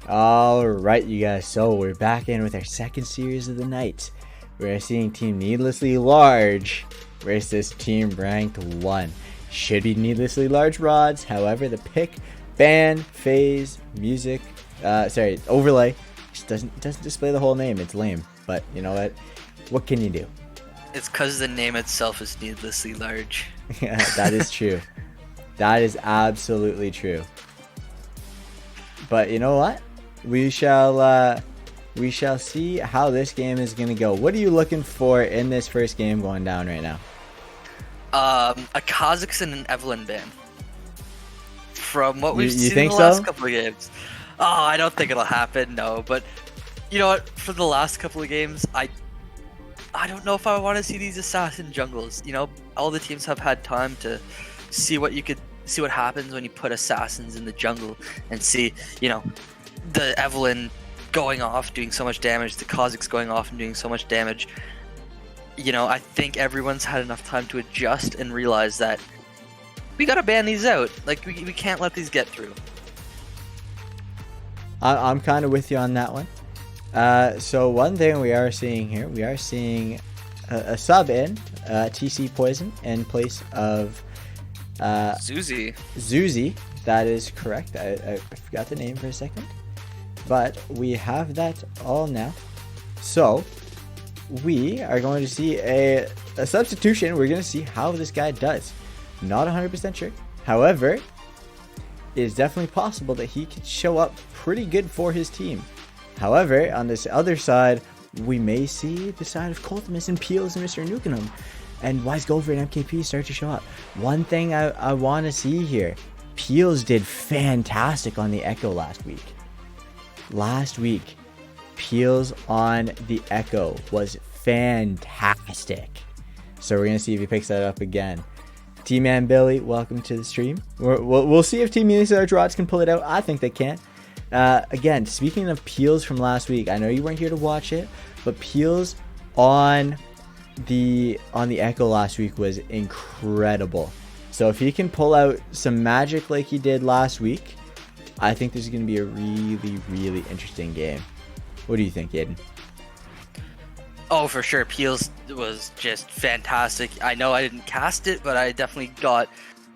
All right, you guys. So we're back in with our second series of the night. We're seeing Team Needlessly Large versus Team Ranked 1. Should be Needlessly Large rods. However, the pick, ban, phase, music, overlay just doesn't display the whole name. It's lame. But you know what? What can you do? It's because the name itself is needlessly large. Yeah, that is true. That is absolutely true. But you know what? We shall see how this game is gonna go. What are you looking for in this first game going down right now? A Kazakhstan and Evelyn ban. From what we've You seen in think the last so? couple of games. Oh, I don't think it'll happen, no. But you know what? For the last couple of games, I don't know if I want to see these assassin jungles. You know, all the teams have had time to see what happens when you put assassins in the jungle and see, the Evelyn going off doing so much damage, the Kazakhs going off and doing so much damage. I think everyone's had enough time to adjust and realize that we gotta ban these out. Like, we can't let these get through. I'm kind of with you on that one. So one thing we are seeing here, we are seeing a sub in TC Poison in place of Zuzi. That is correct. I forgot the name for a second. But we have that all now. So we are going to see a substitution. We're going to see how this guy does. Not 100% sure. However, it is definitely possible that he could show up pretty good for his team. However, on this other side, we may see the side of Coltimus and Peels and Mr. Nukenham. And Wise Gopher and MKP start to show up. One thing I want to see here. Peels did fantastic on the Echo last week. Peels on the Echo was fantastic. So we're going to see if he picks that up again. T-Man Billy, welcome to the stream. We'll see if Team Needlessly Large Rods can pull it out. I think they can. Again, speaking of Peels from last week, I know you weren't here to watch it, but Peels on the Echo last week was incredible. So if he can pull out some magic like he did last week, I think this is going to be a really, really interesting game. What do you think, Aiden? Oh, for sure. Peels was just fantastic. I know I didn't cast it, but I definitely got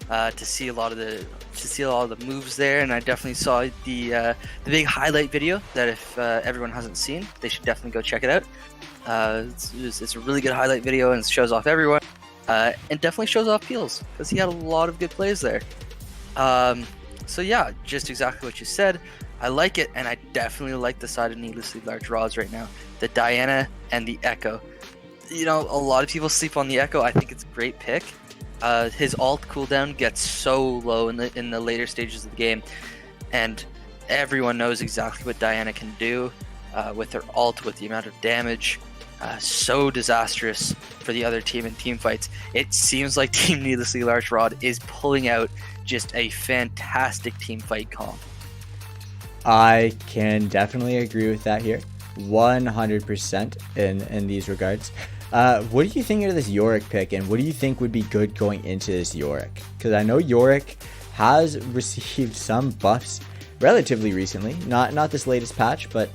to see a lot of the moves there, and I definitely saw the big highlight video that if everyone hasn't seen, they should definitely go check it out. It's a really good highlight video, and it shows off everyone, and definitely shows off Peels because he had a lot of good plays there. So yeah, just exactly what you said. I like it, and I definitely like the side of Needlessly Large Rods right now. The Diana and the Echo. A lot of people sleep on the Echo. I think it's a great pick. His ult cooldown gets so low in the later stages of the game, and everyone knows exactly what Diana can do with her ult, with the amount of damage. So disastrous for the other team in team fights. It seems like Team Needlessly Large Rod is pulling out just a fantastic team fight comp. I can definitely agree with that here. 100% in these regards. What do you think of this Yorick pick, and what do you think would be good going into this Yorick? Because I know Yorick has received some buffs relatively recently, not this latest patch, but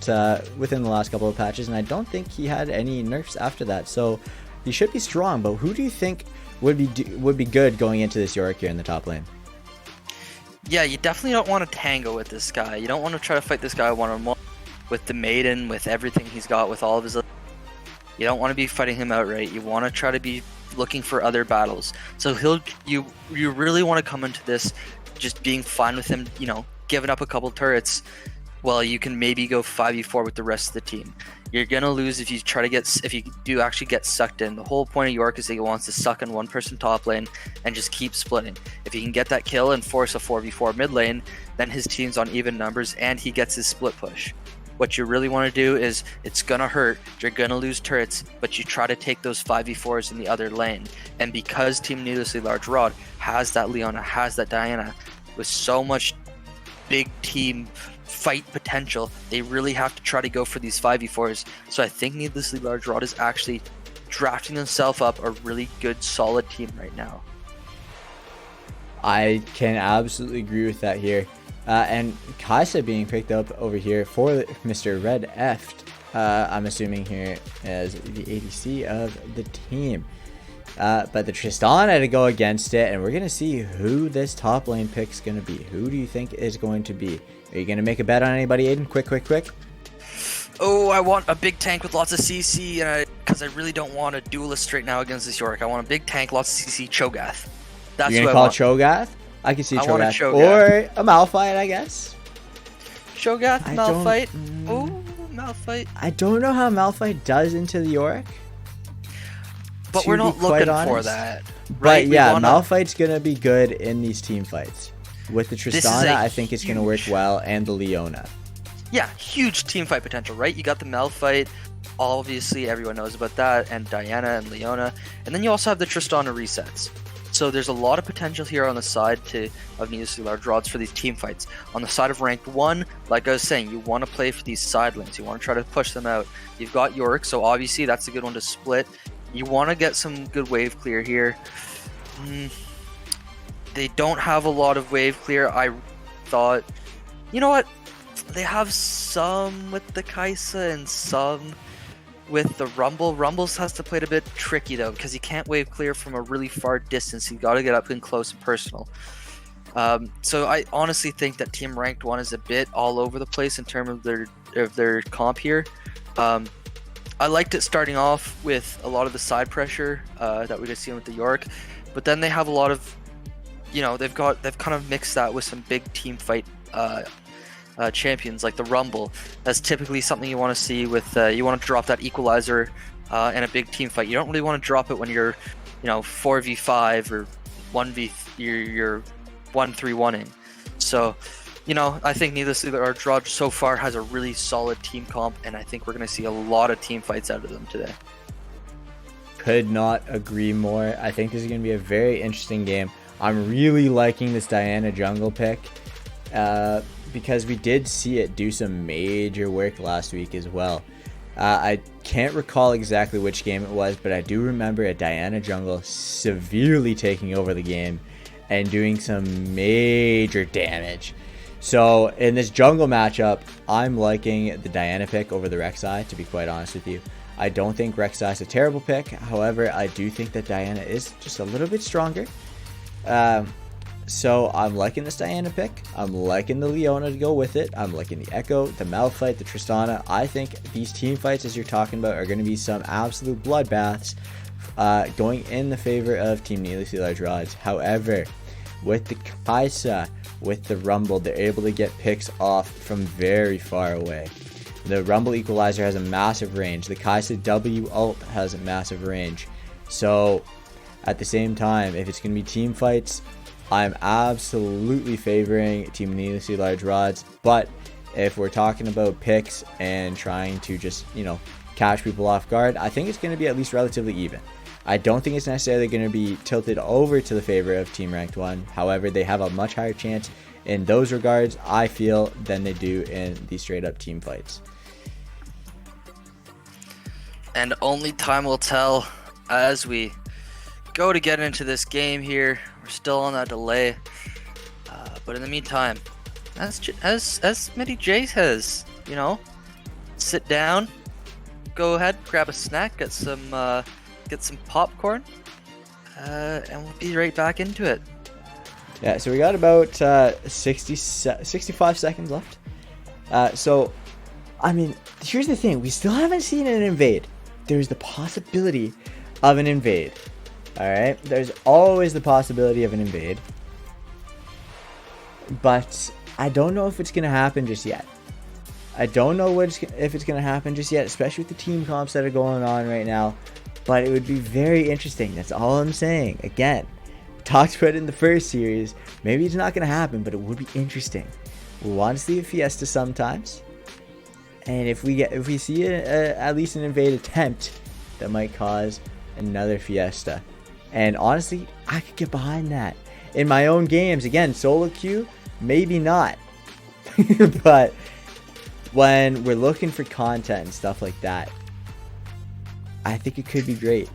within the last couple of patches, and I don't think he had any nerfs after that, so he should be strong. But who do you think would be good going into this Yorick here in the top lane? Yeah, you definitely don't want to tango with this guy. You don't want to try to fight this guy one-on-one with the Maiden, with everything he's got, with all of his... You don't want to be fighting him outright. You want to try to be looking for other battles. So you really want to come into this just being fine with him, giving up a couple turrets. Well, you can maybe go 5v4 with the rest of the team. You're gonna lose if you do actually get sucked in. The whole point of York is that he wants to suck in one person top lane and just keep splitting. If he can get that kill and force a 4v4 mid lane, then his team's on even numbers and he gets his split push. What you really want to do is, it's gonna hurt, you're gonna lose turrets, but you try to take those 5v4s in the other lane. And because Team Needlessly Large Rod has that Leona, has that Diana, with so much big team fight potential, they really have to try to go for these 5v4s. So I think Needlessly Large Rod is actually drafting himself up a really good solid team right now. I can absolutely agree with that here. And Kaisa being picked up over here for Mr. Red Eft, I'm assuming here as the ADC of the team. But the Tristana to go against it, and we're going to see who this top lane pick's going to be. Who do you think is going to be? Are you going to make a bet on anybody, Aiden? Quick. Oh, I want a big tank with lots of CC, and because I really don't want a duelist right now against this Yorick. I want a big tank, lots of CC, Cho'Gath. That's You're what going I to call want. Cho'Gath? I can see I want a Cho'Gath. Cho'Gath. Or a Malphite, I guess. Cho'Gath, I Malphite. don't- Oh, Malphite. I don't know how Malphite does into the Yorick. But to we're be not quite looking for honest. that. But Right? We yeah, wanna- Malphite's going to be good in these team fights. With the is Tristana, a I think it's going to work huge- well, and the Leona. Yeah, huge team fight potential, right? You got the Malphite, obviously everyone knows about that, and Diana and Leona, and then you also have the Tristana resets. So there's a lot of potential here on the side of needlessly large rods for these team fights. On the side of ranked 1, like I was saying, you want to play for these side lanes. You want to try to push them out. You've got Yorick, so obviously that's a good one to split. You want to get some good wave clear here. They don't have a lot of wave clear. I thought, you know what? They have some with the Kaisa and some with the Rumble. Rumbles has to play it a bit tricky though, because you can't wave clear from a really far distance. You got to get up and close and personal. So I honestly think that Team Ranked 1 is a bit all over the place in terms of their comp here. I liked it starting off with a lot of the side pressure that we just seen with the Yorick, but then they have a lot of, they've kind of mixed that with some big team fight champions like the Rumble. That's typically something you want to see with you want to drop that equalizer in a big team fight. You don't really want to drop it when you're 4v5 or 1v you're 1-3-1ing. So I think needlessly our draw so far has a really solid team comp, and I think we're going to see a lot of team fights out of them today. Could not agree more. I think this is going to be a very interesting game. I'm really liking this Diana jungle pick because we did see it do some major work last week as well. I can't recall exactly which game it was, but I do remember a Diana jungle severely taking over the game and doing some major damage. So in this jungle matchup, I'm liking the Diana pick over the Rek'Sai, to be quite honest with you. I don't think Rek'Sai is a terrible pick. However, I do think that Diana is just a little bit stronger. So I'm liking this Diana pick. I'm liking the Leona to go with it. I'm liking the Echo, the Malphite, the Tristana. I think these team fights, as you're talking about, are going to be some absolute bloodbaths going in the favor of Team Needlessly Large Rods. However, with the Kaisa, with the Rumble, they're able to get picks off from very far away. The Rumble Equalizer has a massive range. The Kaisa W ult has a massive range. So at the same time, if it's going to be team fights, I'm absolutely favoring Team Needlessly Large Rods. But if we're talking about picks and trying to just, catch people off guard, I think it's going to be at least relatively even. I don't think it's necessarily going to be tilted over to the favor of Team Ranked 1. However, they have a much higher chance in those regards, I feel, than they do in the straight up team fights. And only time will tell as we go to get into this game here. We're still on that delay. But in the meantime, as Smitty J says, sit down, go ahead, grab a snack, get some popcorn, and we'll be right back into it. Yeah, so we got about 65 seconds left. So, I mean, here's the thing. We still haven't seen an invade. There's the possibility of an invade. Alright? There's always the possibility of an invade. But I don't know if it's going to happen just yet. I don't know if it's going to happen just yet, especially with the team comps that are going on right now. But it would be very interesting. That's all I'm saying. Again, talked about it in the first series. Maybe it's not going to happen, but it would be interesting. We want to see a Fiesta sometimes. And if we see at least an invade attempt, that might cause another Fiesta. And honestly, I could get behind that. In my own games, again, solo queue, maybe not. But when we're looking for content and stuff like that, I think it could be great.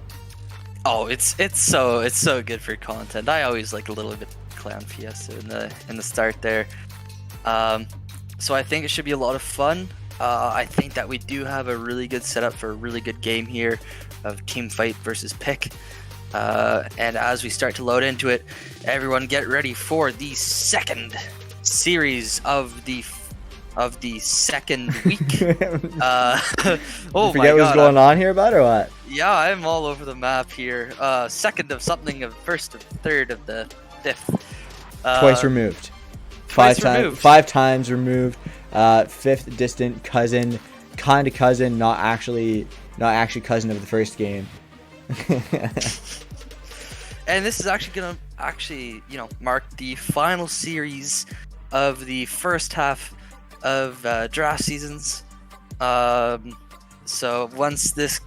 Oh, it's so good for content. I always like a little bit Clown Fiesta in the start there. So I think it should be a lot of fun. I think that we do have a really good setup for a really good game here of team fight versus pick. And as we start to load into it, everyone get ready for the second series of the second week. Oh you forget what's going on here, bud, or what? Yeah, I'm all over the map here. Second of something, of first of third of the fifth. Twice removed. Twice removed. 5 times removed. Fifth distant cousin, kind of cousin, not actually cousin of the first game. And this is actually gonna mark the final series of the first half of draft seasons. So once this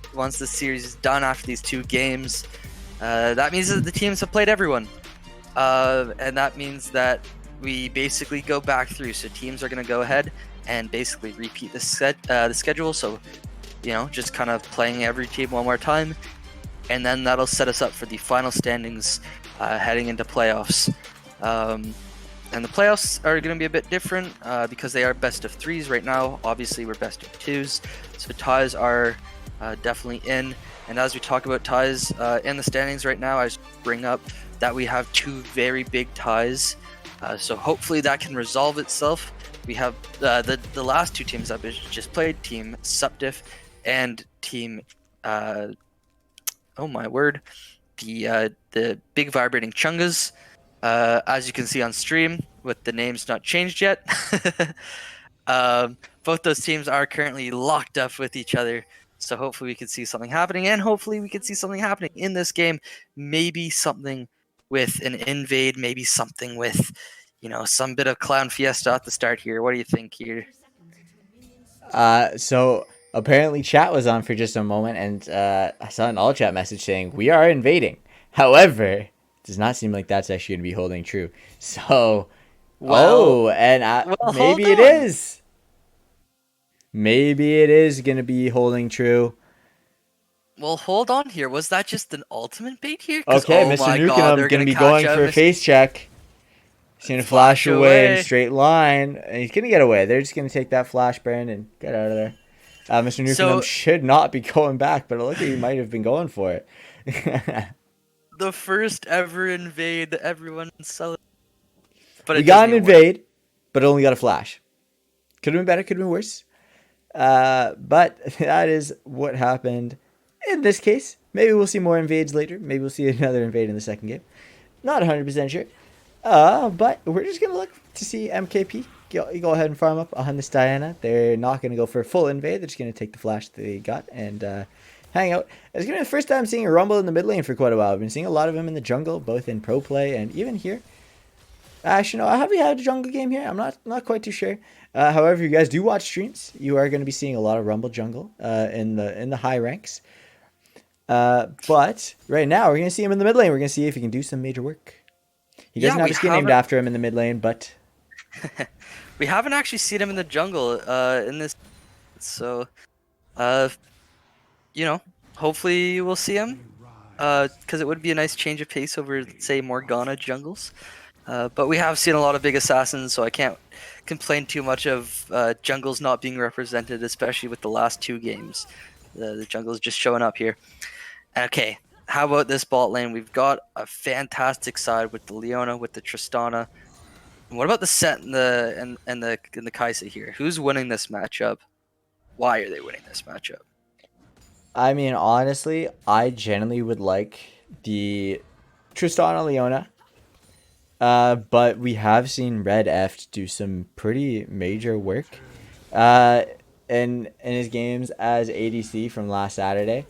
series is done after these 2 games, that means that the teams have played everyone, and that means that we basically go back through. So teams are going to go ahead and basically repeat the schedule. So, just kind of playing every team one more time. And then that'll set us up for the final standings heading into playoffs. And the playoffs are going to be a bit different because they are best of 3s right now. Obviously, we're best of 2s. So ties are definitely in. And as we talk about ties in the standings right now, I just bring up that we have 2 very big ties. So hopefully that can resolve itself. We have the last 2 teams that we just played, Team Suptif and Team oh my word, the Big Vibrating Chungas. As you can see on stream, with the names not changed yet. Both those teams are currently locked up with each other. So hopefully we can see something happening, and hopefully we can see something happening in this game. Maybe something with an invade, maybe something with, some bit of clown fiesta at the start here. What do you think here? So apparently chat was on for just a moment, and I saw an all chat message saying we are invading. However, it does not seem like that's actually going to be holding true. So, maybe it is. Maybe it is going to be holding true. Well, hold on here. Was that just an ultimate bait here? Okay, Mr. Nukem going to be going for a face check. He's going to flash away in a straight line. And he's going to get away. They're just going to take that flash burn and get out of there. Mr. Nukem should not be going back, but it looked like he might have been going for it. The first ever invade that everyone celebrated. We got an invade, but only got a flash. Could have been better, could have been worse. But that is what happened in this case. Maybe we'll see more invades later. Maybe we'll see another invade in the second game. Not 100% sure. But we're just going to look to see MKP. You go ahead and farm up on this Diana. They're not going to go for a full invade. They're just going to take the flash that they got and hang out. It's going to be the first time seeing a Rumble in the mid lane for quite a while. I've been seeing a lot of him in the jungle, both in pro play and even here. Actually, no, have we had a jungle game here? I'm not quite too sure. However, if you guys do watch streams, you are going to be seeing a lot of Rumble jungle in the high ranks. But right now, we're going to see him in the mid lane. We're going to see if he can do some major work. He doesn't have a skin named after him in the mid lane, but we haven't actually seen him in the jungle in this. So, hopefully we'll see him because it would be a nice change of pace over, say, Morgana jungles. But we have seen a lot of big assassins, so I can't complain too much of jungles not being represented, especially with the last 2 games. The jungle's just showing up here. Okay, how about this bot lane? We've got a fantastic side with the Leona, with the Tristana. And what about the Set and the Kai'Sa here? Who's winning this matchup? Why are they winning this matchup? I mean, honestly, I generally would like the Tristana Leona. But we have seen Red F do some pretty major work in his games as ADC from last Saturday.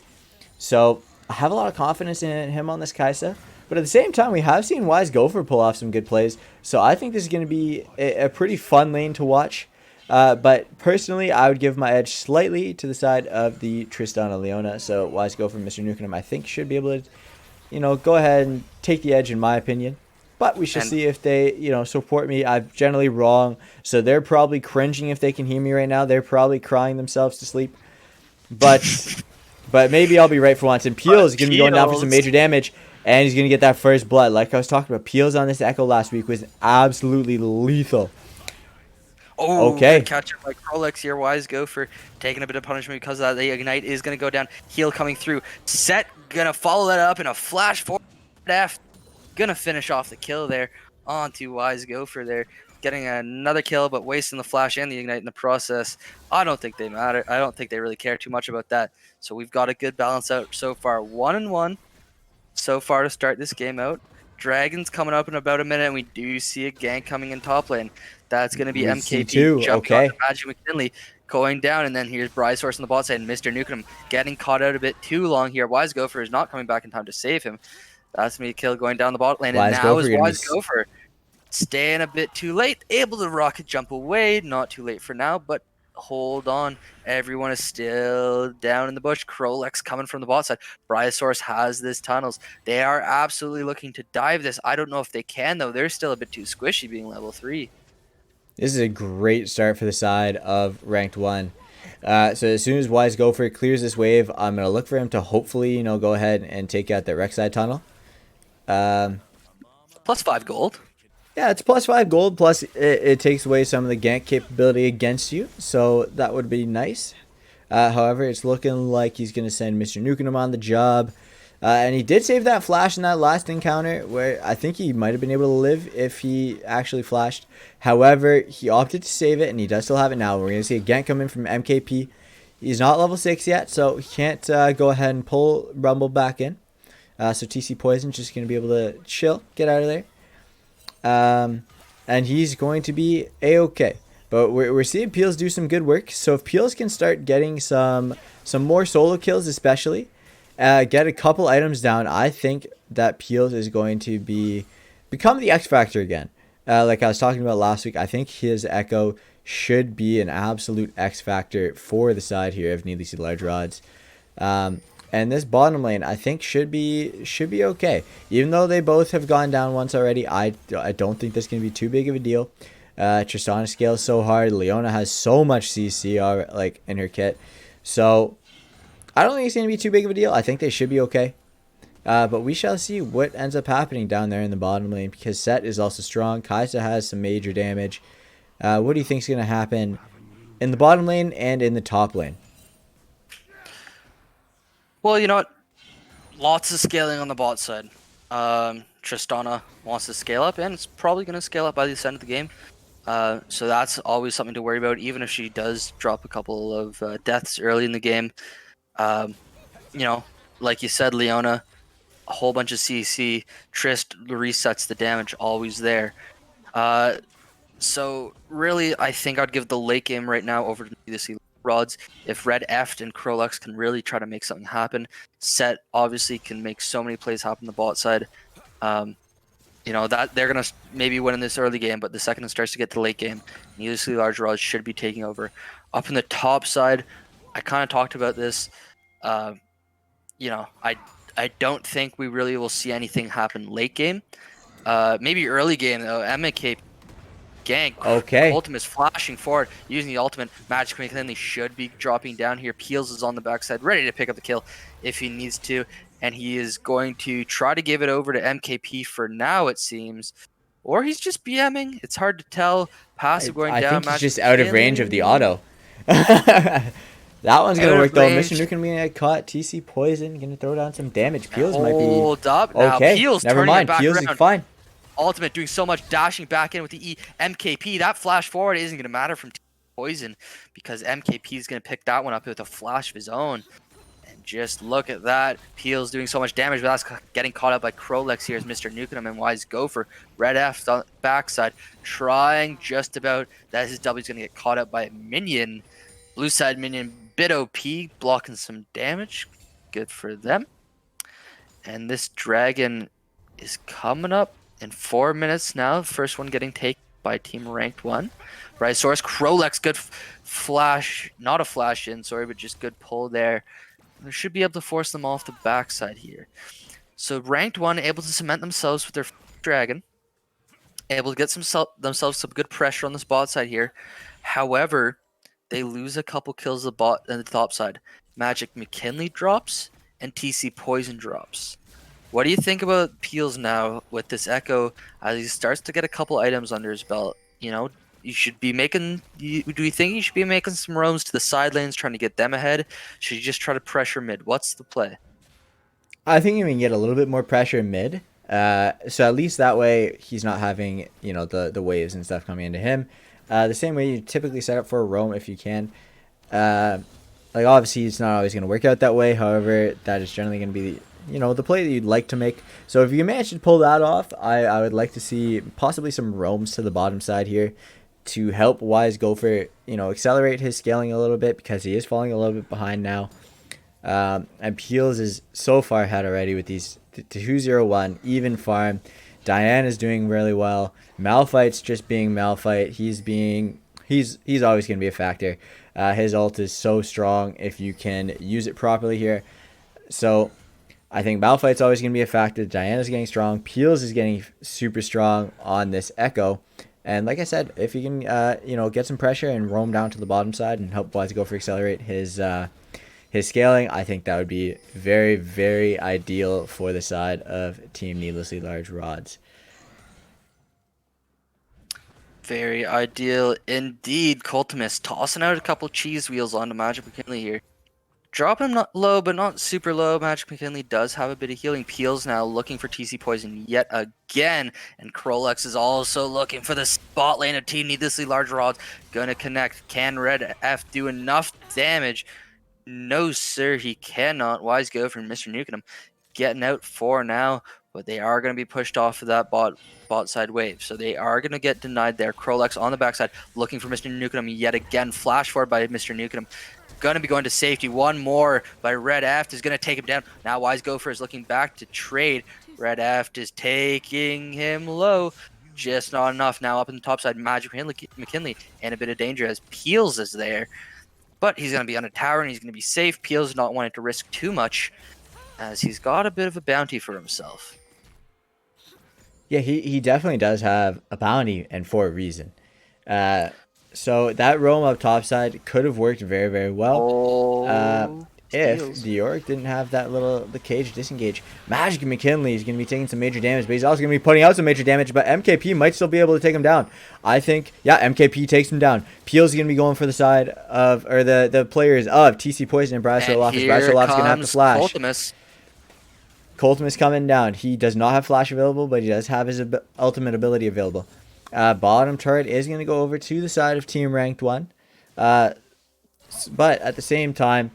So I have a lot of confidence in him on this Kai'Sa. But at the same time, we have seen Wise Gopher pull off some good plays. So I think this is going to be a pretty fun lane to watch. But personally, I would give my edge slightly to the side of the Tristana Leona. So Wise Gopher, Mr. Nukem, I think should be able to, go ahead and take the edge in my opinion. But we shall see if they, support me. I'm generally wrong. So they're probably cringing if they can hear me right now. They're probably crying themselves to sleep. But maybe I'll be right for once. And Peel is going to be going down for some major damage. And he's going to get that first blood. Like I was talking about, Peels on this Echo last week was absolutely lethal. Oh, Okay. good catch up by Krolex here. Wise Gopher taking a bit of punishment because of that. The Ignite is going to go down. Heal coming through. Set going to follow that up in a flash forward F. Going to finish off the kill there onto Wise Gopher there. Getting another kill, but wasting the flash and the Ignite in the process. I don't think they matter. I don't think they really care too much about that. So we've got a good balance out so far. 1-1 so far to start this game out. Dragon's coming up in about a minute, and we do see a gank coming in top lane. That's going to be We MKP see two, jumping okay. onto Magic McKinley, going down, and then here's Brysource on the bot side, and Mr. Nukem getting caught out a bit too long here. Wise Gopher is not coming back in time to save him. That's going to be a kill going down the bot lane, and Wise now Gopher is gonna Wise be Gopher staying a bit too late, able to rocket jump away. Not too late for now, but hold on. Everyone is still down in the bush. Krolex coming from the bot side. Bryosaurus has this tunnels. They are absolutely looking to dive this. I don't know if they can, though. They're still a bit too squishy being level 3. This is a great start for the side of ranked 1. So as soon as Wise Gopher clears this wave, I'm going to look for him to hopefully, you know, go ahead and take out that Rek'Sai tunnel. Plus 5 gold. Yeah, it's plus 5 gold, plus it takes away some of the gank capability against you, so that would be nice. However, it's looking like he's going to send Mr. Nukem on the job. And he did save that flash in that last encounter, where I think he might have been able to live if he actually flashed. However, he opted to save it, and he does still have it now. We're going to see a gank come in from MKP. He's not level 6 yet, so he can't go ahead and pull Rumble back in. So TC Poison's just going to be able to chill, get out of there. And he's going to be a-okay. But we're seeing Peels do some good work. So if Peels can start getting some more solo kills, especially, get a couple items down, I think that Peels is going to become the X Factor again. Like I was talking about last week, I think his Echo should be an absolute X Factor for the side here of Needlessly Large Rods. And this bottom lane, I think, should be okay. Even though they both have gone down once already, I don't think this can be too big of a deal. Tristana scales so hard. Leona has so much CC like in her kit. So I don't think it's going to be too big of a deal. I think they should be okay. But we shall see what ends up happening down there in the bottom lane, because Set is also strong. Kai'Sa has some major damage. What do you think is going to happen in the bottom lane and in the top lane? Well, you know what? Lots of scaling on the bot side. Tristana wants to scale up, and it's probably going to scale up by the end of the game. So that's always something to worry about, even if she does drop a couple of deaths early in the game. You know, like you said, Leona, a whole bunch of CC. Trist resets the damage, always there. So really, I think I'd give the late game right now over to the Rods. If Red Eft and Krolex can really try to make something happen, Set obviously can make so many plays happen on the bot side. You know, that they're gonna maybe win in this early game, but the second it starts to get to late game, Needlessly Large Rods should be taking over. Up in the top side, I kind of talked about this. You know, I don't think we really will see anything happen late game. Maybe early game though. MK gank. Okay. Ultimate is flashing forward, using the ultimate. Magic McKinley should be dropping down here. Peels is on the backside, ready to pick up the kill if he needs to. And he is going to try to give it over to MKP for now, it seems. Or he's just BMing. It's hard to tell. Passive going down. I think he's Magic just out of range of the auto. That one's going to work, though. Mr. Nukem going to get caught. TC Poison going to throw down some damage. Peels might be... Hold up. Now okay, Peels never turning mind. it back Peels around. is fine. Ultimate doing so much, dashing back in with the E. MKP, that flash forward isn't going to matter from Poison, because MKP is going to pick that one up with a flash of his own. And just look at that. Peels doing so much damage, but that's getting caught up by Krolex here as Mr. Nukem and Wise Gopher. Red F on the backside, trying just about. That his W is going to get caught up by a minion. Blue side minion, bit OP, blocking some damage. Good for them. And this dragon is coming up in 4 minutes now. First one getting taken by Team Ranked 1. Brysource, Krolex, good flash. Not a flash in, sorry, but just good pull there. They should be able to force them off the backside here. So Ranked 1 able to cement themselves with their dragon. Able to get themselves some good pressure on this bot side here. However, they lose a couple kills on the top side. Magic McKinley drops and TC Poison drops. What do you think about Peels now with this Echo as he starts to get a couple items under his belt? You know, You should be making. Do you think you should be making some roams to the side lanes, trying to get them ahead? Should you just try to pressure mid? What's the play? I think you can get a little bit more pressure mid. So at least that way he's not having, you know, the waves and stuff coming into him. The same way you typically set up for a roam if you can. Like obviously it's not always going to work out that way. However, that is generally going to be, you know, the play that you'd like to make. So if you manage to pull that off, I would like to see possibly some roams to the bottom side here to help Wise Gopher, you know, accelerate his scaling a little bit because he is falling a little bit behind now. And Peels is so far ahead already with these 2-0-1 even farm. Diane is doing really well. Malphite's just being Malphite. He's always going to be a factor. His ult is so strong if you can use it properly here. So I think Malphite's always going to be a factor. Diana's getting strong. Peels is getting super strong on this Echo. And like I said, if you can, you know, get some pressure and roam down to the bottom side and help Wise Gopher accelerate his scaling, I think that would be very, very ideal for the side of Team Needlessly Large Rods. Very ideal indeed. Coltimus tossing out a couple cheese wheels onto Magic McKinley here. Drop him not low, but not super low. Magic McKinley does have a bit of healing. Peels now looking for TC Poison yet again. And Krolex is also looking for the spot lane of Team Needlessly Large Rods. Gonna connect. Can Red F do enough damage? No, sir, he cannot. Wise Gopher and Mr. Nukem getting out for now, but they are going to be pushed off of that bot side wave. So they are going to get denied there. Krolex on the backside looking for Mr. Nukem yet again. Flash forward by Mr. Nukem. Going to be going to safety. One more by Red Aft is going to take him down. Now Wise Gopher is looking back to trade. Red Aft is taking him low. Just not enough. Now up in the top side, Magic McKinley in a bit of danger as Peels is there. But he's going to be on a tower and he's going to be safe. Peels not wanting to risk too much as he's got a bit of a bounty for himself. Yeah, he definitely does have a bounty and for a reason. So that roam up topside could have worked very, very well. If the Yorick didn't have the cage disengage. Magic McKinley is going to be taking some major damage, but he's also going to be putting out some major damage, but MKP might still be able to take him down. I think, yeah, MKP takes him down. Peel's going to be going for the side of, or the players of TC Poison and Bradshaw Loftus. Bradshaw Loftus is going to have to flash. Coltimus coming down. He does not have flash available, but he does have his ultimate ability available. Bottom turret is going to go over to the side of Team Ranked 1. But at the same time,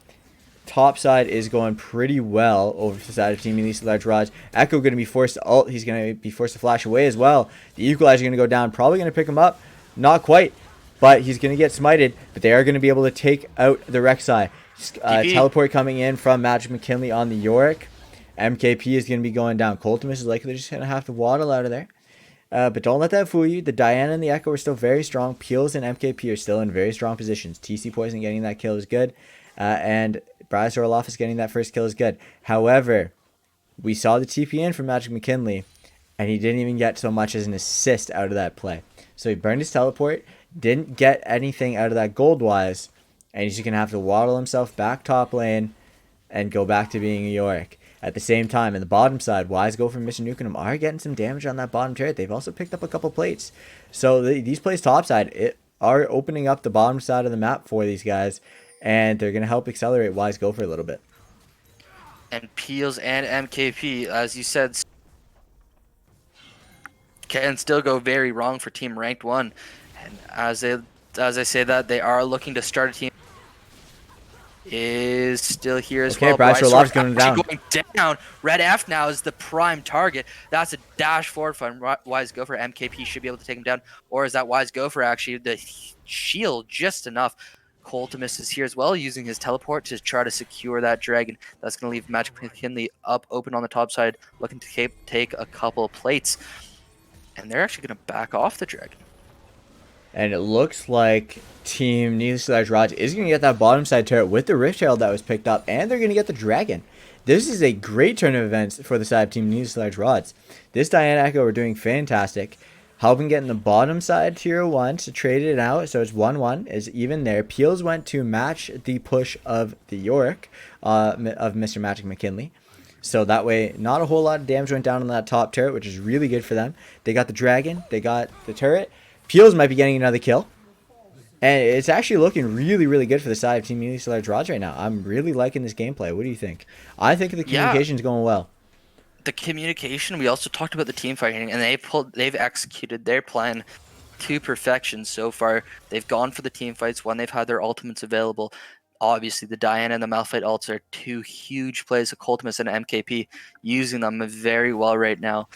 top side is going pretty well over to the side of Team Needlessly Large Rods. Echo going to be forced to ult. He's going to be forced to flash away as well. The Equalizer going to go down. Probably going to pick him up. Not quite. But he's going to get smited. But they are going to be able to take out the Rek'Sai. Teleport coming in from Magic McKinley on the Yorick. MKP is going to be going down. Coltimus is likely just going to have to waddle out of there. But don't let that fool you. The Diana and the Echo are still very strong. Peels and MKP are still in very strong positions. TC Poison getting that kill is good. And Bryce Orloff is getting that first kill is good. However, we saw the TP in from Magic McKinley, and he didn't even get so much as an assist out of that play. So he burned his teleport, didn't get anything out of that gold-wise, and he's just going to have to waddle himself back top lane and go back to being a Yorick. At the same time, in the bottom side, Wise Gopher and Mr. Nukem are getting some damage on that bottom turret. They've also picked up a couple plates. So these plays topside are opening up the bottom side of the map for these guys, and they're going to help accelerate Wise Gopher a little bit. And Peels and MKP, as you said, can still go very wrong for Team Ranked 1. And as I say that, they are looking to start a team. Is still here as well. Okay, Bryce Orloff's going down. Red F now is the prime target. That's a dash forward from Wise Gopher. MKP should be able to take him down. Or is that Wise Gopher actually the shield just enough? Coltimus is here as well, using his teleport to try to secure that dragon. That's going to leave Magic McKinley up open on the top side, looking to take a couple of plates. And they're actually going to back off the dragon. And it looks like Team Needlessly Large Rods is going to get that bottom side turret with the Rift Herald that was picked up, and they're going to get the dragon. This is a great turn of events for the side of Team Needlessly Large Rods. This Diana Echo are doing fantastic. Helping getting the bottom side tier 1 to trade it out, so it's 1-1 is even there. Peels went to match the push of the Yorick of Mr. Magic McKinley. So that way, not a whole lot of damage went down on that top turret, which is really good for them. They got the dragon, they got the turret. Peels might be getting another kill. And it's actually looking really, really good for the side of Team Needlessly Large Rods right now. I'm really liking this gameplay. What do you think? I think the communication's going well. The communication, we also talked about the team fighting, and they've executed their plan to perfection so far. They've gone for the team fights when they've had their ultimates available. Obviously, the Diana and the Malphite ults are two huge plays of Coltimus and MKP, using them very well right now.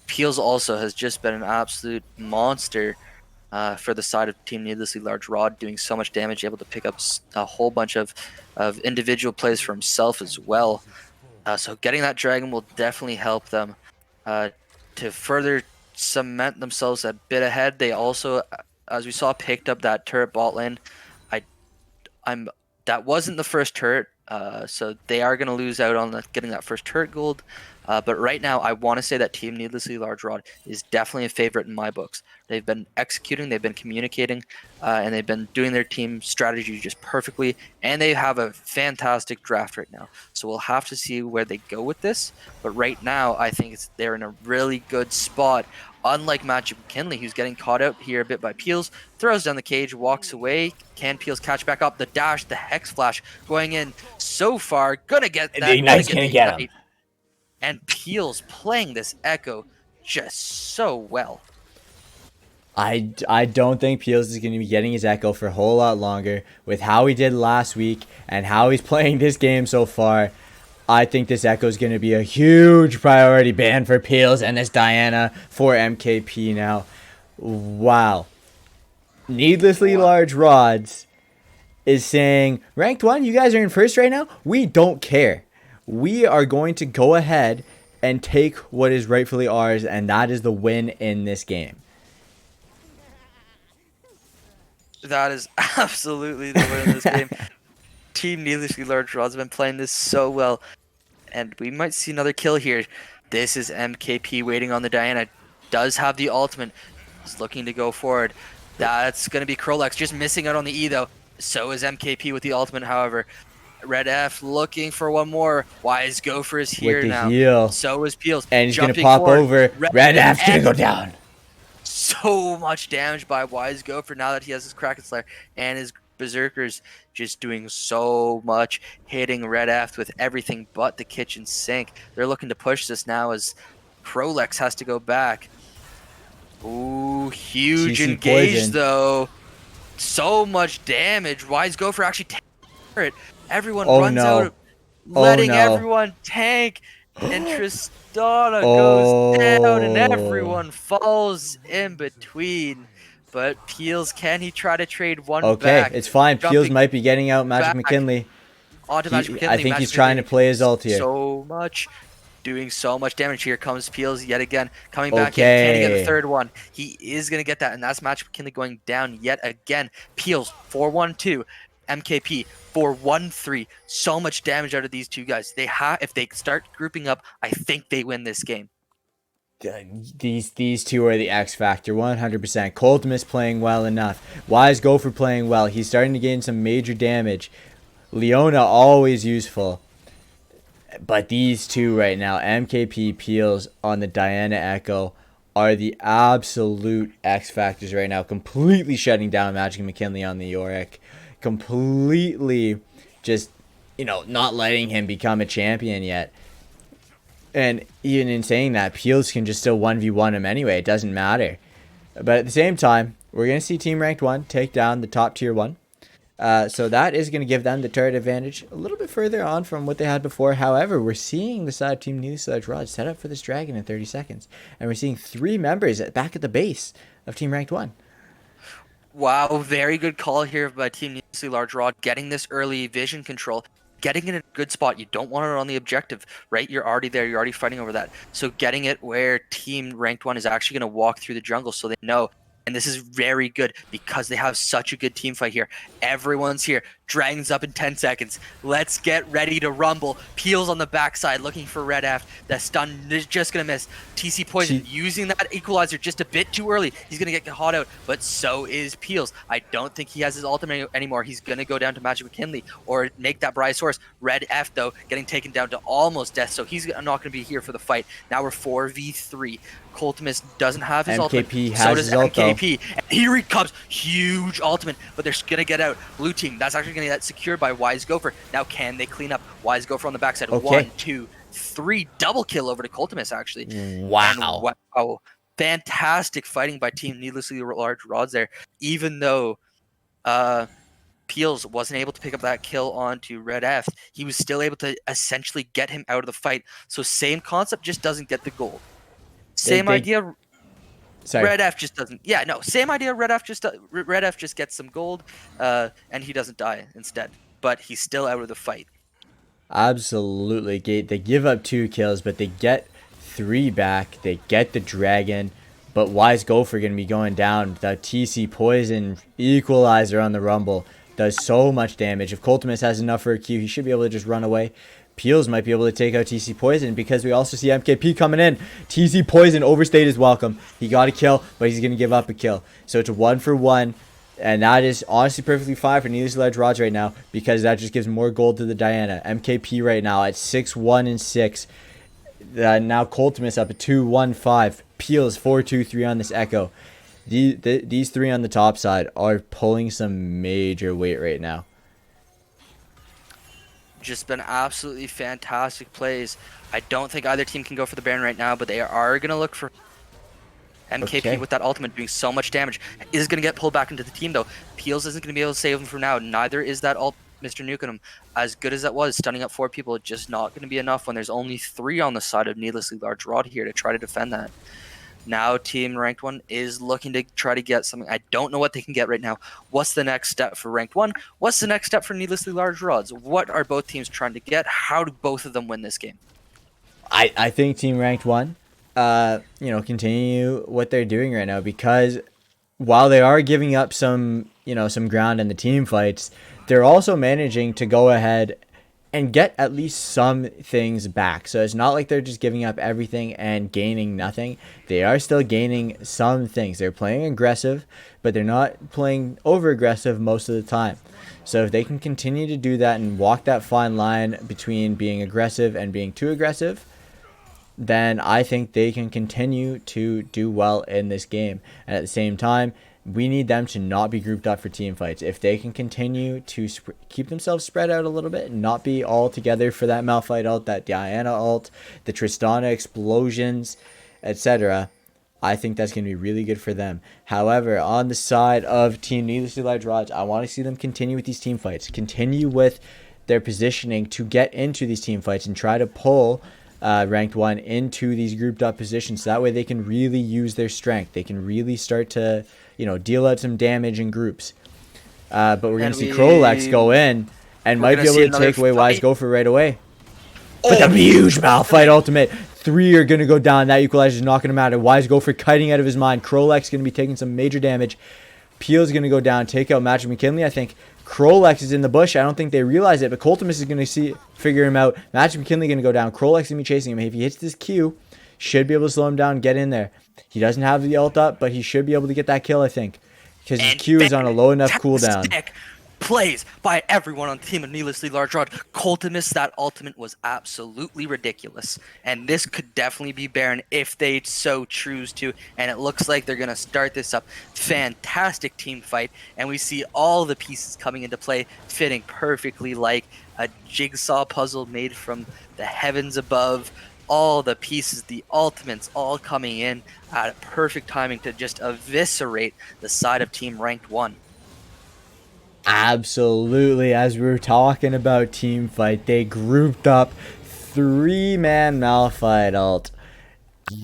Peels also has just been an absolute monster for the side of Team Needlessly Large Rod, doing so much damage, able to pick up a whole bunch of individual plays for himself as well. So getting that dragon will definitely help them to further cement themselves a bit ahead. They also, as we saw, picked up that turret bot lane. That wasn't the first turret, so they are going to lose out on getting that first turret gold. But right now, I want to say that Team Needlessly Large Rod is definitely a favorite in my books. They've been executing, they've been communicating, and they've been doing their team strategy just perfectly. And they have a fantastic draft right now. So we'll have to see where they go with this. But right now, I think they're in a really good spot. Unlike Magic McKinley, who's getting caught out here a bit by Peels, throws down the cage, walks away. Can Peels catch back up? The dash, the Hex Flash going in so far. Gonna get that. The Ignite's gonna get him. And Peels playing this Echo just so well. I don't think Peels is going to be getting his Echo for a whole lot longer. With how he did last week and how he's playing this game so far, I think this Echo is going to be a huge priority ban for Peels and this Diana for MKP now. Wow. Needlessly Large Rods is saying, Ranked 1, you guys are in first right now? We don't care. We are going to go ahead and take what is rightfully ours, and that is the win in this game. That is absolutely the win in this game. Team Needlessly Large Rods have been playing this so well, and we might see another kill here. This is MKP waiting on the Diana. Does have the ultimate. He's looking to go forward. That's going to be Krolex, just missing out on the E though. So is MKP with the ultimate, however. Red F looking for one more. Wise Gopher is here with the now. Heal. So is Peels. And he's going to pop forward. over. Red F's going to go down. So much damage by Wise Gopher now that he has his Kraken Slayer and his Berserkers just doing so much, hitting Red F with everything but the kitchen sink. They're looking to push this now as Krolex has to go back. Ooh, huge CC engage poison. though. So much damage. Wise Gopher actually takes it. Everyone Oh, runs no. out, letting no. everyone tank. And Tristana goes down and everyone falls in between. But Peels, can he try to trade one Okay, back? it's fine. Peels Jumping might be getting out Magic back McKinley. onto Magic McKinley. I think Magic he's trying to play his McKinley ult here. So much, doing so much damage. Here comes Peels yet again, coming back in. Can he get the third one? He is going to get that, and that's Magic McKinley going down yet again. Peels, 4-1-2. MKP 4-1-3. So much damage out of these two guys. If they start grouping up, I think they win this game. These two are the X factor, 100%. Coltimus playing well enough. Wise Gopher playing well. He's starting to gain some major damage. Leona always useful. But these two right now, MKP Peels on the Diana Echo, are the absolute X factors right now. Completely shutting down Magic McKinley on the Yorick. Completely just, not letting him become a champion yet. And even in saying that, Peels can just still 1v1 him anyway. It doesn't matter. But at the same time, we're going to see Team Ranked 1 take down the top tier 1. So that is going to give them the turret advantage a little bit further on from what they had before. However, we're seeing the side of Team Needlessly Large Rod set up for this dragon in 30 seconds. And we're seeing 3 members back at the base of Team Ranked 1. Wow, very good call here by Team Needlessly Large Rod, getting this early vision control, getting it in a good spot. You don't want it on the objective, right? You're already there. You're already fighting over that. So getting it where Team Ranked 1 is actually going to walk through the jungle so they know. And this is very good because they have such a good team fight here. Everyone's here. Dragon's up in 10 seconds. Let's get ready to rumble. Peels on the backside looking for Red F. That stun is just going to miss. TC Poison using that equalizer just a bit too early. He's going to get caught out, but so is Peels. I don't think he has his ultimate anymore. He's going to go down to Magic McKinley or make that Bryosaurus. Red F, though, getting taken down to almost death, so he's not going to be here for the fight. Now we're 4v3. Coltimus doesn't have his ultimate. MKP So has does his ult, though. MKP. And here he comes. Huge ultimate, but they're going to get out. Blue team, that's actually going to get secured by Wise Gopher. Now can they clean up? Wise Gopher on the backside. Okay. 1, 2, 3. Double kill over to Coltimus, actually. Wow. And wow. Fantastic fighting by Team Needlessly Large Rods there. Even though Peels wasn't able to pick up that kill onto Red F, he was still able to essentially get him out of the fight. So same concept, just doesn't get the gold. Same idea. Sorry. Red F just doesn't. Yeah, no, same idea. Red F just gets some gold, and he doesn't die instead. But he's still out of the fight. Absolutely. They give up 2 kills, but they get 3 back. They get the dragon, but Wise Gopher going to be going down. The TC Poison equalizer on the Rumble does so much damage. If Coltimus has enough for a Q, he should be able to just run away. Peels might be able to take out TC Poison because we also see MKP coming in. TC Poison overstayed his welcome. He got a kill, but he's going to give up a kill. So it's a 1-for-1. And that is honestly perfectly fine for Needlessly Large Rods right now because that just gives more gold to the Diana. MKP right now at 6-1-6. Now Coltimus up at 2-1-5. Peels 4-2-3 on this Echo. These 3 on the top side are pulling some major weight right now. Just been absolutely fantastic plays. I don't think either team can go for the Baron right now, but they are going to look for MKP with that ultimate doing so much damage. Is going to get pulled back into the team, though. Peels isn't going to be able to save him for now. Neither is that ult, Mr. Nukem. As good as that was, stunning up 4 people, it's just not going to be enough when there's only 3 on the side of Needlessly Large Rod here to try to defend that. Now Team Ranked 1 is looking to try to get something. I don't know what they can get right now. What's the next step for Ranked 1? What's the next step for Needlessly Large Rods? What are both teams trying to get? How do both of them win this game? I think Team Ranked 1, continue what they're doing right now because while they are giving up some ground in the team fights, they're also managing to go ahead and get at least some things back. So it's not like they're just giving up everything and gaining nothing. They are still gaining some things. They're playing aggressive, but they're not playing over aggressive most of the time. So if they can continue to do that and walk that fine line between being aggressive and being too aggressive, then I think they can continue to do well in this game. And at the same time, we need them to not be grouped up for team fights. If they can continue to keep themselves spread out a little bit and not be all together for that Malphite ult, that Diana ult, the Tristana explosions, etc., I think that's going to be really good for them. However, on the side of Team Needlessly Large Rods, I want to see them continue with these team fights, continue with their positioning to get into these team fights and try to pull Ranked 1 into these grouped up positions. So that way they can really use their strength. They can really start to deal out some damage in groups. But we're going to see Krolex go in and might be able to take away Wise Gopher right away. But the huge Malphite ultimate. 3 are going to go down. That equalizer is not going to matter. Wise Gopher kiting out of his mind. Krolex going to be taking some major damage. Peel's going to go down, take out Magic McKinley, I think. Krolex is in the bush. I don't think they realize it, but Coltimus is going to figure him out. Magic McKinley going to go down. Krolex going to be chasing him. If he hits this Q, should be able to slow him down, get in there. He doesn't have the ult up, but he should be able to get that kill, I think. Because his Q is on a low enough cooldown. Plays by everyone on the team of Needlessly Large Rod. Coltimus, that ultimate was absolutely ridiculous. And this could definitely be Baron if they so choose to. And it looks like they're going to start this up. Fantastic team fight. And we see all the pieces coming into play, fitting perfectly like a jigsaw puzzle made from the heavens above. All the pieces, the ultimates, all coming in at perfect timing to just eviscerate the side of Team Ranked 1. Absolutely. As we were talking about team fight, they grouped up 3-man Malphite ult.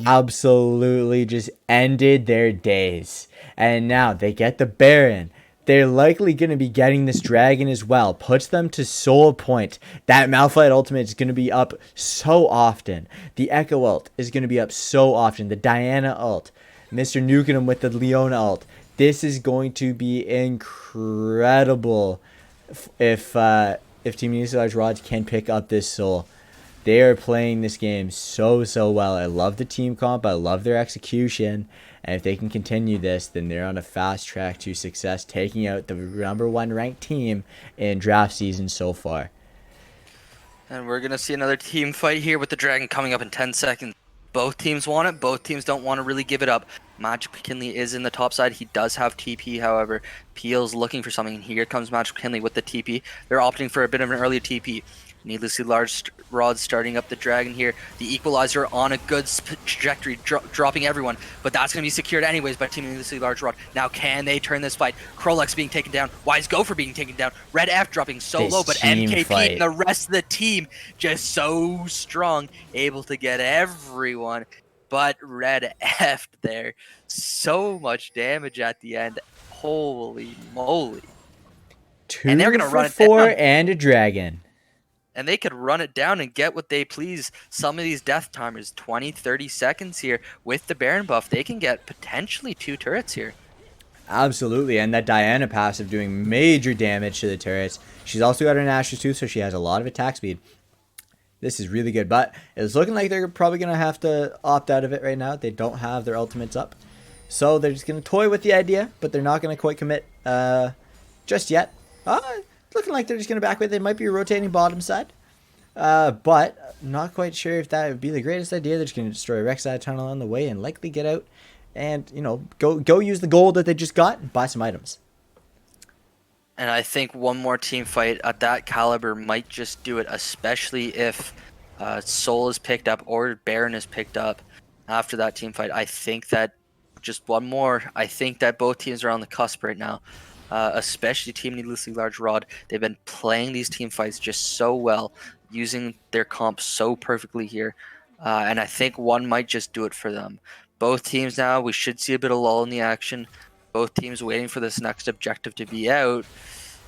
Absolutely just ended their days. And now they get the Baron. They're likely going to be getting this dragon as well. Puts them to soul point. That Malphite ultimate is going to be up so often. The Echo ult is going to be up so often. The Diana ult. Mr. Nukem with the Leona ult. This is going to be incredible if Team Unity Large Rods can pick up this soul. They are playing this game so well. I love the team comp. I love their execution. And if they can continue this, then they're on a fast track to success, taking out the #1 ranked team in draft season so far. And we're going to see another team fight here with the Dragon coming up in 10 seconds. Both teams want it. Both teams don't want to really give it up. Magic McKinley is in the top side. He does have TP, however. Peel's looking for something. Here comes Magic McKinley with the TP. They're opting for a bit of an early TP. Needlessly large rods starting up the Dragon here. The Equalizer on a good trajectory, dropping everyone. But that's going to be secured anyways by Team Needlessly Large Rod. Now can they turn this fight? Krolex being taken down. Wise Gopher being taken down. Red F dropping so This low. But team MKP fight. and the rest of the team just so strong. Able to get everyone. But Red F there. So much damage at the end. Holy moly. 2 And they're gonna for run it 4 down. and a Dragon. And they could run it down and get what they please. Some of these death timers, 20, 30 seconds here. With the Baron buff, they can get potentially 2 turrets here. Absolutely, and that Diana passive doing major damage to the turrets. She's also got her Nashor's Tooth, so she has a lot of attack speed. This is really good, but it's looking like they're probably going to have to opt out of it right now. They don't have their ultimates up. So they're just going to toy with the idea, but they're not going to quite commit just yet. Looking like they're just going to back with it. They might be rotating bottom side. But not quite sure if that would be the greatest idea. They're just going to destroy Rek'Sai Tunnel on the way and likely get out and, you know, go use the gold that they just got and buy some items. And I think one more team fight at that caliber might just do it, especially if Soul is picked up or Baron is picked up after that team fight. I think that just one more. I think that both teams are on the cusp right now, especially Team Needlessly Large Rod. They've been playing these team fights just so well, using their comp so perfectly here. And I think one might just do it for them. Both teams now, we should see a bit of lull in the action. Both teams waiting for this next objective to be out.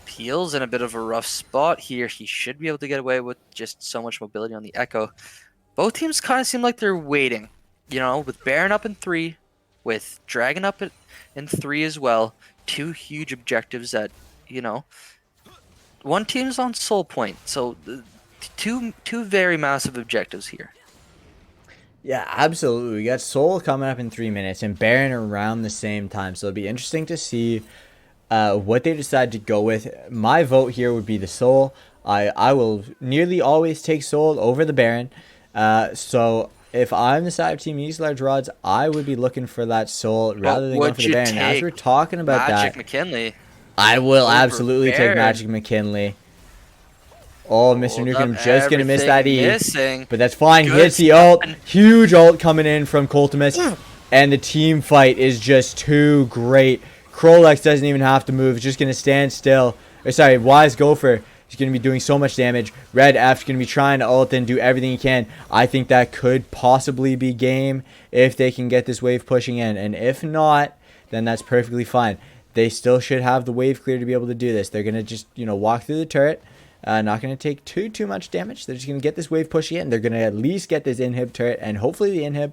Peel's in a bit of a rough spot here. He should be able to get away with just so much mobility on the Echo. Both teams kind of seem like they're waiting. You know, with Baron up in 3, with Dragon up in 3 as well. 2 huge objectives that, you know, one team's on Soul Point. So two very massive objectives here. Yeah, absolutely. We got Soul coming up in 3 minutes and Baron around the same time. So it'll be interesting to see what they decide to go with. My vote here would be the Soul. I will nearly always take Soul over the Baron. So if I'm the side of Team Needlessly Large Rods, I would be looking for that Soul rather than going for the Baron. As we're talking about Magic that, McKinley. I will absolutely take Baron. Magic McKinley. Oh, Mr. Hold Nukem up, just going to miss that E. missing. But that's fine. Good Hits the ult. stun. Huge ult coming in from Coltimus. And the team fight is just too great. Krolex doesn't even have to move. It's just going to stand still. Or sorry, Wise Gopher is going to be doing so much damage. Red F's going to be trying to ult and do everything he can. I think that could possibly be game if they can get this wave pushing in. And if not, then that's perfectly fine. They still should have the wave clear to be able to do this. They're going to just, you know, walk through the turret. Not going to take too much damage. They're just going to get this wave pushing in. They're going to at least get this inhib turret. And hopefully the inhib,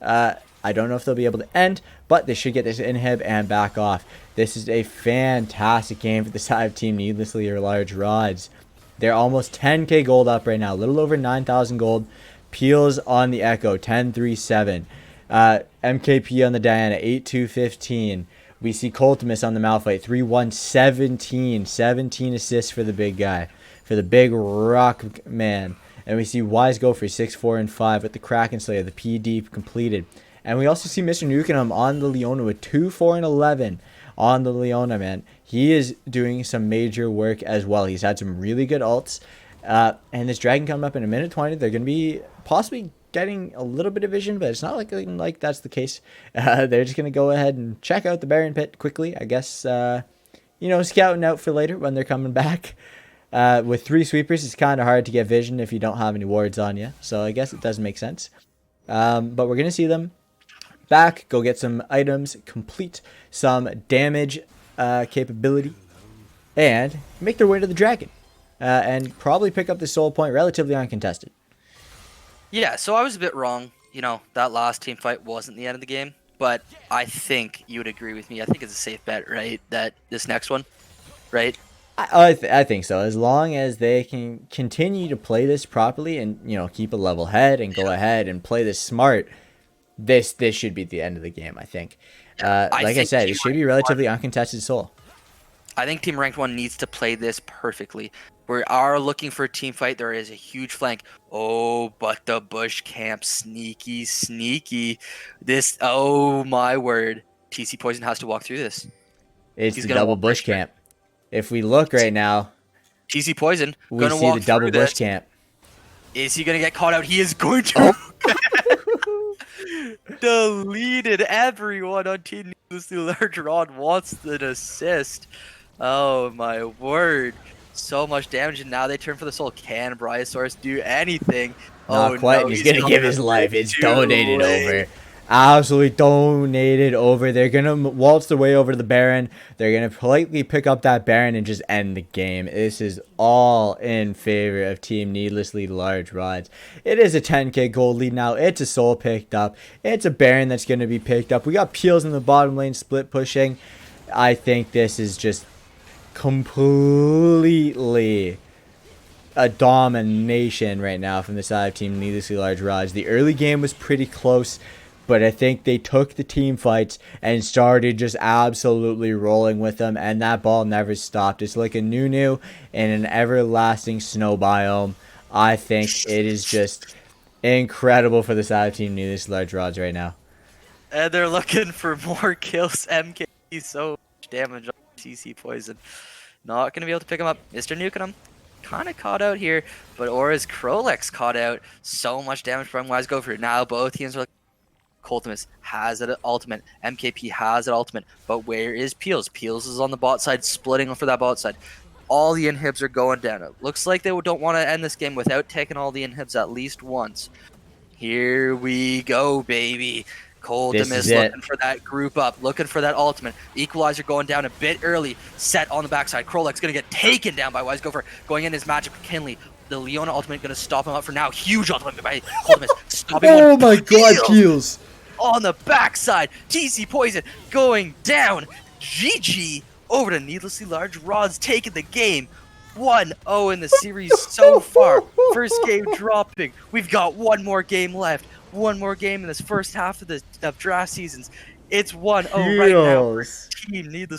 I don't know if they'll be able to end, but they should get this inhib and back off. This is a fantastic game for the side of Team Needlessly Large Rods. They're almost 10k gold up right now. A little over 9,000 gold. Peels on the Echo, 10-3-7. MKP on the Diana, 8-2-15. We see Coltimus on the Malphite, 3-1-17. 17 assists for the big guy, for the big rock man. And we see Wise Gopher, 6-4-5 with the Kraken Slayer, the PD completed. And we also see Mr. Nukem on the Leona with 2-4-11 on the Leona, man. He is doing some major work as well. He's had some really good ults. And this Dragon coming up in a minute 20. They're going to be possibly getting a little bit of vision, but it's not like that's the case. They're just going to go ahead and check out the Baron Pit quickly. I guess, you know, scouting out for later when they're coming back. With 3 sweepers, it's kind of hard to get vision if you don't have any wards on you. So I guess it does make sense. But we're going to see them back, go get some items, complete some damage capability, and make their way to the Dragon. And probably pick up the Soul Point relatively uncontested. Yeah, so I was a bit wrong. You know, that last team fight wasn't the end of the game. But I think you would agree with me. I think it's a safe bet, right? That this next one, right? I think so. As long as they can continue to play this properly and keep a level head and go ahead and play this smart, this should be the end of the game. I think. I Like I think said, Team it should Ranked be 1 relatively uncontested soul. I think Team Ranked 1 needs to play this perfectly. We are looking for a team fight. There is a huge flank. Oh, but the bush camp, sneaky, sneaky. This, oh my word. TC Poison has to walk through this. It's He's the gonna double walk bush right through it. camp. If we look right now, TC Poison we gonna see walk the double through bush this. camp. Is he gonna get caught out? He is going to. Deleted everyone on Team Needlessly Large Rod wants an assist. Oh my word. So much damage, and now they turn for the soul. Can Bryosaurus do anything? Not Oh quite. no, He's gonna coming give his a life. bit It's too donated late. over. Absolutely donated over. They're gonna waltz their way over to the Baron. They're gonna politely pick up that Baron and just end the game. This is all in favor of Team Needlessly Large Rods. It is a 10k gold lead now. It's a soul picked up. It's a Baron that's gonna be picked up. We got Peels in the bottom lane split pushing. I think this is just completely a domination right now from the side of Team Needlessly Large Rods. The early game was pretty close, but I think they took the team fights and started just absolutely rolling with them, and that ball never stopped. It's like a Nunu in an everlasting snow biome. I think it is just incredible for the side of Team Needlessly Large Rods right now. And they're looking for more kills. MK so much damage on TC Poison. Not gonna be able to pick him up. Mr. Nukem kind of caught out here, but Aura's Krolex caught out. So much damage from Wise Gopher. Now both teams are like, Coltimus has an ultimate. MKP has an ultimate. But where is Peels? Peels is on the bot side, splitting for that bot side. All the inhibs are going down. It looks like they don't want to end this game without taking all the inhibs at least once. Here we go, baby. Coltimus looking for that group up, looking for that ultimate. Equalizer going down a bit early. Set on the backside. Krolex going to get taken down by Wise Gopher. Going in his magic McKinley. The Leona ultimate going to stop him up for now. Huge ultimate by Coltimus. Stopping Oh my god, Peels! On the backside. TC Poison going down. GG over to Needlessly Large Rods taking the game. 1-0 in the series so far. First game dropping. We've got one more game left. One more game in this first half of the draft seasons. It's 1-0 right now for Team Needlessly